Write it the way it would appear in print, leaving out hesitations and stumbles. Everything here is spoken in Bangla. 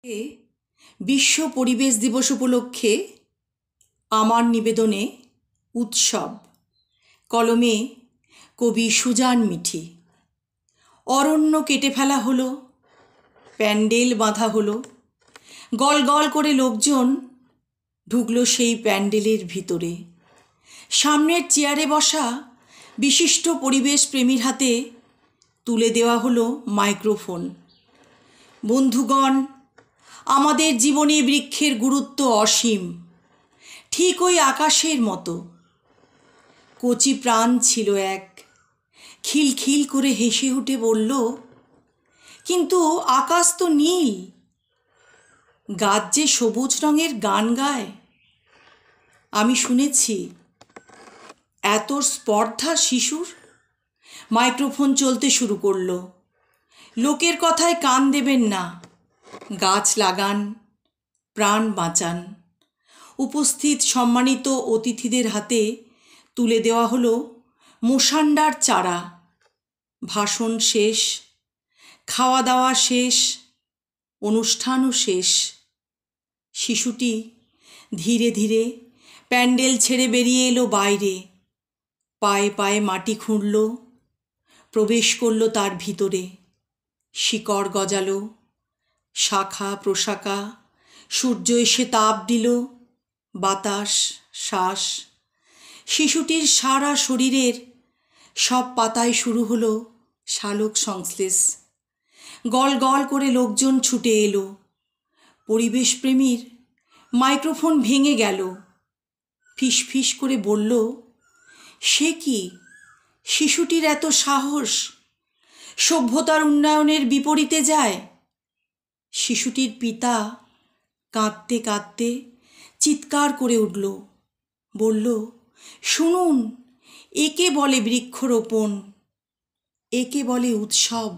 এ বিশ্ব পরিবেশ দিবস উপলক্ষে আমার নিবেদনে উৎসব। কলমে কবি সুজান মিঠি। অরণ্য কেটে ফেলা হলো, প্যান্ডেল বাঁধা হলো, গল গল করে লোকজন ঢুকলো সেই প্যান্ডেলের ভিতরে। সামনের চেয়ারে বসা বিশিষ্ট পরিবেশ প্রেমীর হাতে তুলে দেওয়া হলো মাইক্রোফোন। বন্ধুগণ, আমাদের জীবনে বৃক্ষের গুরুত্ব অসীম, ঠিক ওই আকাশের মতো। কচি প্রাণ ছিল এক, খিলখিল করে হেসে উঠে বলল, কিন্তু আকাশ তো নীল, গাছ যে সবুজ রঙের গান গায়। আমি শুনেছি। এত স্পর্ধা শিশুর। মাইক্রোফোন চলতে শুরু করলো। লোকের কথায় কান দেবেন না, গাছ লাগান, প্রাণ বাঁচান। উপস্থিত সম্মানিত অতিথিদের হাতে তুলে দেওয়া হলো মোসান্ডার চারা। ভাষণ শেষ, খাওয়া দাওয়া শেষ, অনুষ্ঠানও শেষ। শিশুটি ধীরে ধীরে প্যান্ডেল ছেড়ে বেরিয়ে এলো বাইরে। পায়ে পায়ে মাটি খুঁড়ল, প্রবেশ করল তার ভিতরে। শিকড় গজালো, শাখা প্রশাখা, সূর্য এসে তাপ দিল, বাতাস, শ্বাস। শিশুটির সারা শরীরের সব পাতায় শুরু হলো শালক সংশ্লেষ। গল গল করে লোকজন ছুটে এলো। পরিবেশ প্রেমীর মাইক্রোফোন ভেঙে গেল। ফিস ফিস করে বলল, সে কি, শিশুটির এত সাহস, সভ্যতার উন্নয়নের বিপরীতে যায়। শিশুটির পিতা কাঁদতে কাঁদতে চিৎকার করে উঠল, বলল, শুনুন, একে বলে বৃক্ষরোপণ, একে বলে উৎসব।